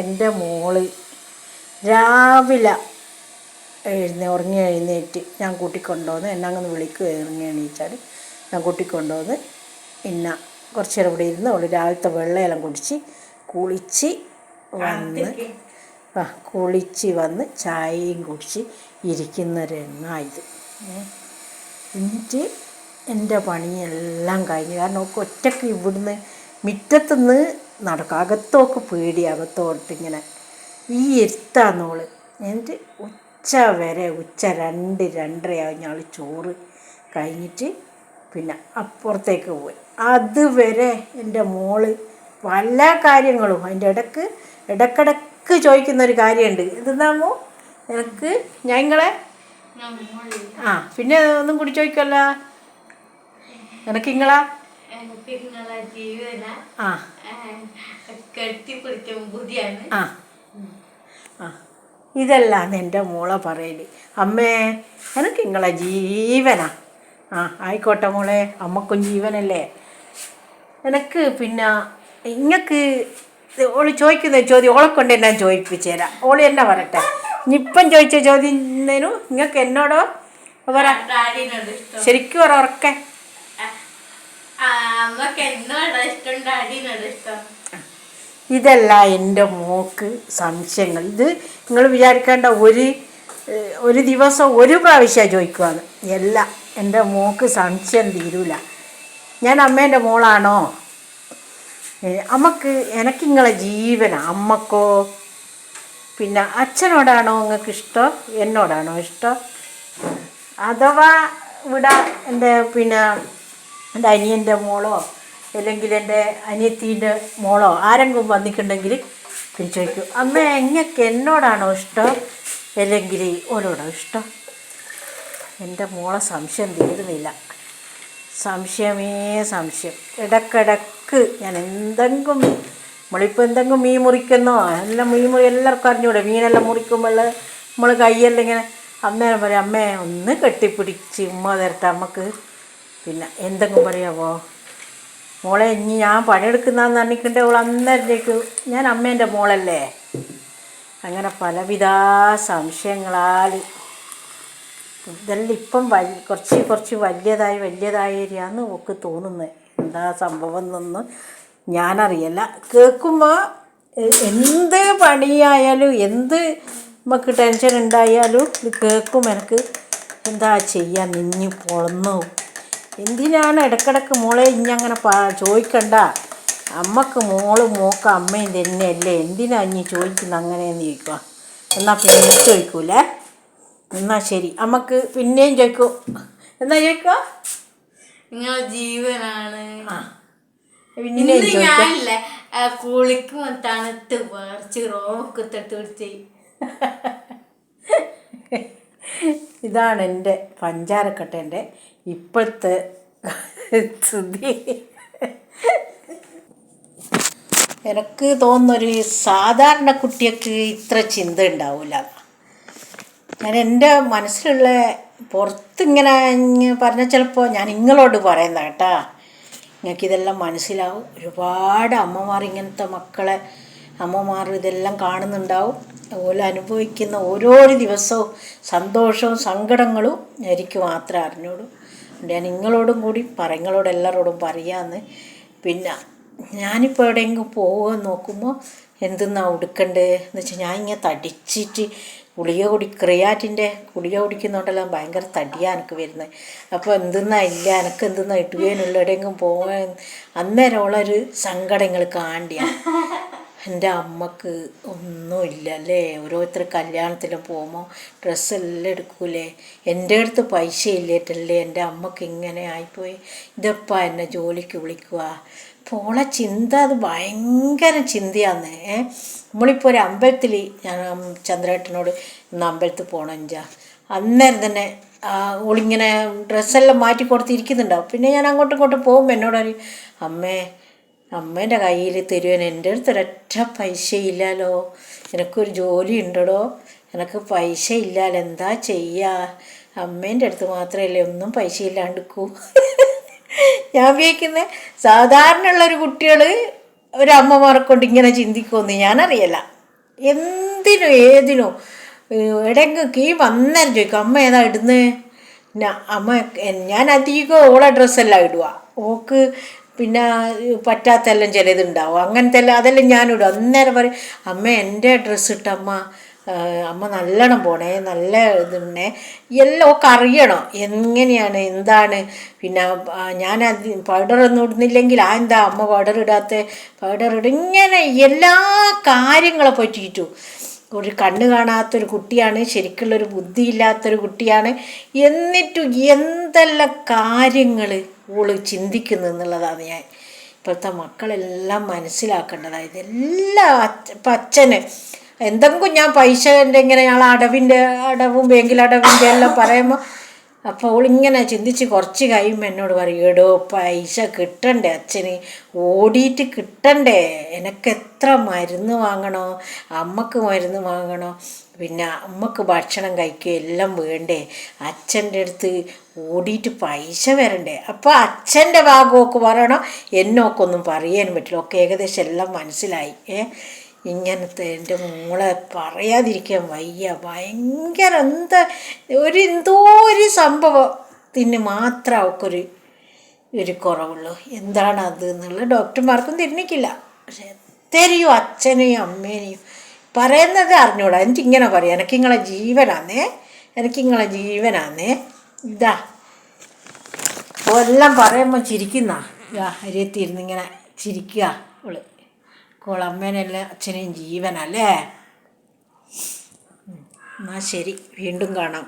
എൻ്റെ മോള് രാവിലെ ഉറങ്ങി എഴുന്നേറ്റ് ഞാൻ കൂട്ടിക്കൊണ്ടുവന്ന് എന്നെ അങ്ങനെ വിളിക്കുക ഇറങ്ങി എണീച്ചാൽ ഞാൻ കൂട്ടിക്കൊണ്ടുവന്ന് പിന്നെ കുറച്ച് നേരം ഇവിടെ ഇരുന്ന് അവൾ രാവിലത്തെ വെള്ളയെല്ലാം കുടിച്ച് കുളിച്ച് വന്ന് ചായയും കുടിച്ച് ഇരിക്കുന്നൊരെണ്ണായത്. എന്നിട്ട് എൻ്റെ പണിയെല്ലാം കഴിഞ്ഞ്, കാരണം ഒക്കെ ഒറ്റയ്ക്ക് ഇവിടുന്ന് മുറ്റത്തുനിന്ന് നടക്കും. അകത്തോക്ക് പേടി, അകത്തോട്ടിങ്ങനെ ഈ ഇരുത്താന്നോള്. എന്നിട്ട് ഉച്ച 2-2:30 ഞങ്ങൾ ചോറ് കഴിഞ്ഞിട്ട് പിന്നെ അപ്പുറത്തേക്ക് പോയി. അതുവരെ എൻ്റെ മോള് പല കാര്യങ്ങളും അതിൻ്റെ ഇടക്കിടക്ക് ചോദിക്കുന്നൊരു കാര്യമുണ്ട്. ഇതെന്നാമോ എനിക്ക് ഞങ്ങളെ പിന്നെ ഒന്നും കൂടി ചോദിക്കല്ല, എനിക്ക് ഇങ്ങളാ ഇതെല്ലാം എൻ്റെ മോളെ പറയല്. അമ്മേ എനിക്ക് നിങ്ങളെ ജീവനാ. ആയിക്കോട്ടെ മോളെ, അമ്മക്കും ജീവനല്ലേ. എനിക്ക് പിന്നെ ഇങ്ങക്ക് ഓള് ചോദിക്കുന്ന ചോദ്യം ഓളെ കൊണ്ട് ഞാൻ ചോദിപ്പിച്ചു തരാം. ഓള് എന്നെ പറയട്ടെ. ഇപ്പം ചോദിച്ച ചോദ്യത്തിനു നിങ്ങൾക്ക് എന്നോടോ പറ, ശരിക്കും പറ ഉറക്കെ. ഇതല്ല എൻ്റെ മോക്ക് സംശയങ്ങൾ. ഇത് നിങ്ങൾ വിചാരിക്കേണ്ട ഒരു ദിവസം ഒരു പ്രാവശ്യം ചോദിക്കുകയാണ്. എല്ലാം എൻ്റെ മോക്ക് സംശയം തീരൂല. ഞാൻ അമ്മേൻ്റെ മോളാണോ? എനിക്ക് നിങ്ങളെ ജീവനാണ്. അമ്മക്കോ? പിന്നെ അച്ഛനോടാണോ നിങ്ങൾക്ക് ഇഷ്ടം, എന്നോടാണോ ഇഷ്ടം? അഥവാ ഇവിടെ എൻ്റെ അനിയൻ്റെ മോളോ അല്ലെങ്കിൽ എൻ്റെ അനിയത്തീൻ്റെ മോളോ ആരെങ്കിലും വന്നിട്ടുണ്ടെങ്കിൽ പിന്നെ ചോദിക്കും, അമ്മ നിങ്ങൾക്ക് എന്നോടാണോ ഇഷ്ടം അല്ലെങ്കിൽ ഓരോടോ ഇഷ്ടം? എൻ്റെ മോളെ സംശയം തീരുന്നില്ല. സംശയമേ സംശയം. ഇടക്കിടക്ക് ഞാൻ നമ്മളിപ്പോൾ എന്തെങ്കിലും മീൻ മുറിക്കുന്നോ എല്ലാം എല്ലാവർക്കും അറിഞ്ഞൂടെ. മീനെല്ലാം മുറിക്കുമ്പോൾ നമ്മൾ കയ്യെല്ലാം ഇങ്ങനെ അന്നേരം പറയും, അമ്മേ ഒന്ന് കെട്ടിപ്പിടിച്ച് ഉമ്മ തരട്ടെ അമ്മക്ക്. പിന്നെ എന്തെങ്കിലും പറയാമോ മോളെ, ഇനി ഞാൻ പണിയെടുക്കുന്നതെന്ന് പറഞ്ഞിട്ടുണ്ടെ അവൾ അന്നേരത്തേക്ക് ഞാൻ അമ്മേൻ്റെ മോളല്ലേ. അങ്ങനെ പലവിധ സംശയങ്ങളാൽ ഇതെല്ലാം ഇപ്പം കുറച്ച് വലിയതായിരിക്കാന്ന് ഒക്കെ തോന്നുന്നത്. എന്താ സംഭവം എന്നൊന്നും ഞാനറിയില്ല. കേൾക്കുമ്പോൾ എന്ത് പണിയായാലും എന്ത് നമുക്ക് ടെൻഷൻ ഉണ്ടായാലും ഇത് കേൾക്കും എനിക്ക് എന്താ ചെയ്യാൻ നിഞ്ഞ് പൊളന്നു. എന്തിനാണ് ഇടക്കിടക്ക് മോളെ ഇനി അങ്ങനെ ചോദിക്കണ്ട, അമ്മക്ക് മോക്ക് അമ്മയും തന്നെയല്ലേ, എന്തിനാ ഇനി ചോദിക്കുന്നത് അങ്ങനെയെന്ന് ചോദിക്കുക. എന്നാൽ പിന്നെ ചോദിക്കൂലേ? എന്നാൽ ശരി, അമ്മക്ക് പിന്നെയും ചോദിക്കൂ. എന്നാ ചോദിക്കുക, നിങ്ങൾ ജീവനാണ്. പിന്നെ കുളിക്കുമ്പോൾ തണുത്ത് പറിച്ച് റോക്കത്തിട്ട് പിടിച്ച്. ഇതാണ് എൻ്റെ പഞ്ചാരക്കട്ടേൻ്റെ ഇപ്പോഴത്തെ സ്ഥിതി. എനിക്ക് തോന്നുന്നൊരു സാധാരണ കുട്ടിക്ക് ഇത്ര ചിന്ത ഉണ്ടാവില്ല. ഞാൻ എൻ്റെ മനസ്സിലുള്ള പുറത്തിങ്ങനെ പറഞ്ഞാൽ ചിലപ്പോൾ ഞാൻ നിങ്ങളോട് പറയുന്ന കേട്ടാ, നിങ്ങൾക്കിതെല്ലാം മനസ്സിലാവും. ഒരുപാട് അമ്മമാർ ഇങ്ങനത്തെ അമ്മമാർ ഇതെല്ലാം കാണുന്നുണ്ടാവും. അതുപോലെ അനുഭവിക്കുന്ന ഓരോരോ ദിവസവും സന്തോഷവും സങ്കടങ്ങളും എനിക്ക് മാത്രമേ അറിഞ്ഞോളൂ. ഞാൻ നിങ്ങളോടും കൂടി നിങ്ങളോട് എല്ലാവരോടും പറയാമെന്ന്. പിന്നെ ഞാനിപ്പോൾ എവിടെയെങ്കിലും പോകാൻ നോക്കുമ്പോൾ എന്തെന്നാ ഉടുക്കണ്ടേ എന്ന് വെച്ചാൽ ഞാൻ ഇങ്ങനെ തടിച്ചിട്ട് ക്രിയാറ്റിൻ്റെ ഗുളിക കുടിക്കുന്നുണ്ടെല്ലാം ഭയങ്കര തടിയാണ് എനിക്ക് വരുന്നത്. അപ്പോൾ എന്തെന്നാ ഇല്ല എനിക്ക് എന്തെന്നാ ഇട്ടുകയെന്നുള്ള എവിടെയെങ്കിലും പോകാൻ അന്നേരം ഉള്ളൊരു സങ്കടങ്ങൾ കാണ്ടിയാണ്. എൻ്റെ അമ്മക്ക് ഒന്നുമില്ല അല്ലേ. ഓരോരുത്തർ കല്യാണത്തിലും പോകുമ്പോൾ ഡ്രസ്സെല്ലാം എടുക്കൂലേ. എൻ്റെ അടുത്ത് പൈസ ഇല്ലേറ്റല്ലേ എൻ്റെ അമ്മക്ക് ഇങ്ങനെ ആയിപ്പോയി. ഇതെപ്പാ എന്നെ ജോലിക്ക് വിളിക്കുക. പോളെ ചിന്ത അത് ഭയങ്കര ചിന്തയാന്ന്. നമ്മളിപ്പോൾ ഒരു അമ്പലത്തിൽ ഞാൻ ചന്ദ്രേട്ടനോട് ഇന്ന് അമ്പലത്തിൽ പോകണമെന്ന് അന്നേരം തന്നെ ഓളിങ്ങനെ ഡ്രസ്സെല്ലാം മാറ്റി കൊടുത്തിരിക്കുന്നുണ്ടാവും. പിന്നെ ഞാൻ അങ്ങോട്ടും ഇങ്ങോട്ടും പോകുമ്പോൾ എന്നോട് പറയും, അമ്മേൻ്റെ കയ്യിൽ തരുവാൻ എൻ്റെ അടുത്ത് ഒരൊറ്റ പൈസ ഇല്ലല്ലോ, എനിക്കൊരു ജോലി ഉണ്ടോ, എനിക്ക് പൈസ ഇല്ലല്ലോ, എന്താ ചെയ്യുക, അമ്മേൻ്റെ അടുത്ത് മാത്രമല്ലേ ഒന്നും പൈസ ഇല്ലാണ്ടിക്കൂ. ഞാൻ വിചാരിക്കുന്നത് സാധാരണ ഉള്ളൊരു കുട്ടികൾ ഒരമ്മമാരെ കൊണ്ട് ഇങ്ങനെ ചിന്തിക്കുമെന്ന് ഞാനറിയില്ല. എന്തിനും ഏതിനും എവിടെയെങ്കിലും കീ വന്നേരം ചോദിക്കും അമ്മ ഏതാ ഇടുന്നത്. അമ്മ ഞാൻ അധികം ഓളെ ഡ്രസ്സെല്ലാം ഇടുക. ഓക്ക് പിന്നെ പറ്റാത്തെല്ലാം ചിലതുണ്ടാവും, അങ്ങനത്തെ എല്ലാം അതെല്ലാം ഞാനിടും. അന്നേരം പറയും അമ്മ എൻ്റെ ഡ്രസ്സ് ഇട്ടമ്മ, അമ്മ നല്ലോണം പോണേ, നല്ല ഇതുണ്ടേ, എല്ലാം ഒക്കെ അറിയണം എങ്ങനെയാണ് എന്താണ്. പിന്നെ ഞാൻ പൗഡറൊന്നും ഇടുന്നില്ലെങ്കിൽ എന്താ അമ്മ പൗഡർ ഇടാത്ത, പൗഡർ ഇടും, ഇങ്ങനെ എല്ലാ കാര്യങ്ങളെ പറ്റിയിട്ടും. ഒരു കണ്ണ് കാണാത്തൊരു കുട്ടിയാണ്, ശരിക്കുള്ളൊരു ബുദ്ധിയില്ലാത്തൊരു കുട്ടിയാണ്, എന്നിട്ടും എന്തെല്ലാം കാര്യങ്ങൾ ഓള് ചിന്തിക്കുന്നു എന്നുള്ളതാണ് ഞാൻ ഇപ്പോഴത്തെ മക്കളെല്ലാം മനസ്സിലാക്കേണ്ടതാണ്. ഇതെല്ലാം ഇപ്പം അച്ഛന് എന്തെങ്കിലും ഞാൻ പൈസൻ്റെ ഇങ്ങനെ ഞങ്ങൾ അടവും ബാങ്കിലടവിൻ്റെ എല്ലാം പറയുമ്പോൾ അപ്പോൾ അവളിങ്ങനെ ചിന്തിച്ച് കുറച്ച് കഴിയുമ്പോൾ എന്നോട് പറയും എടോ പൈസ കിട്ടണ്ടേ അച്ഛന്, ഓടിയിട്ട് കിട്ടണ്ടേ, എനിക്ക് എത്ര മരുന്ന് വാങ്ങണോ, അമ്മക്ക് മരുന്ന് വാങ്ങണോ, പിന്നെ അമ്മക്ക് ഭക്ഷണം കഴിക്കുക എല്ലാം വേണ്ടേ, അച്ഛൻ്റെ അടുത്ത് ഓടിയിട്ട് പൈസ വരണ്ടേ. അപ്പോൾ അച്ഛൻ്റെ ഭാഗമൊക്കെ പറയണം, എന്നൊക്കൊന്നും പറയാനും പറ്റില്ല. ഒക്കെ ഏകദേശം എല്ലാം മനസ്സിലായി. ഇങ്ങനത്തെ എൻ്റെ മോളെ പറയാതിരിക്കാൻ വയ്യ. ഭയങ്കര എന്തോ ഒരു സംഭവത്തിന് മാത്രം അവൾക്കൊരു കുറവുള്ളൂ. എന്താണ് അത് എന്നുള്ള ഡോക്ടർമാർക്കും തിരിഞ്ഞിക്കില്ല. പക്ഷെ എത്രയും അച്ഛനെയും അമ്മേനെയും പറയുന്നത് അറിഞ്ഞൂടാ. എനിക്കിങ്ങനെ പറയാം, എനിക്കിങ്ങളെ ജീവനാന്നേ. ഇതാ അപ്പോൾ എല്ലാം പറയുമ്പോൾ ചിരിക്കുന്ന അരിയത്തിരുന്ന് ഇങ്ങനെ ചിരിക്കുക അവള്. കോളമ്മേനെല്ലാം അച്ഛനെയും ജീവനല്ലേ. എന്നാൽ ശരി, വീണ്ടും കാണാം.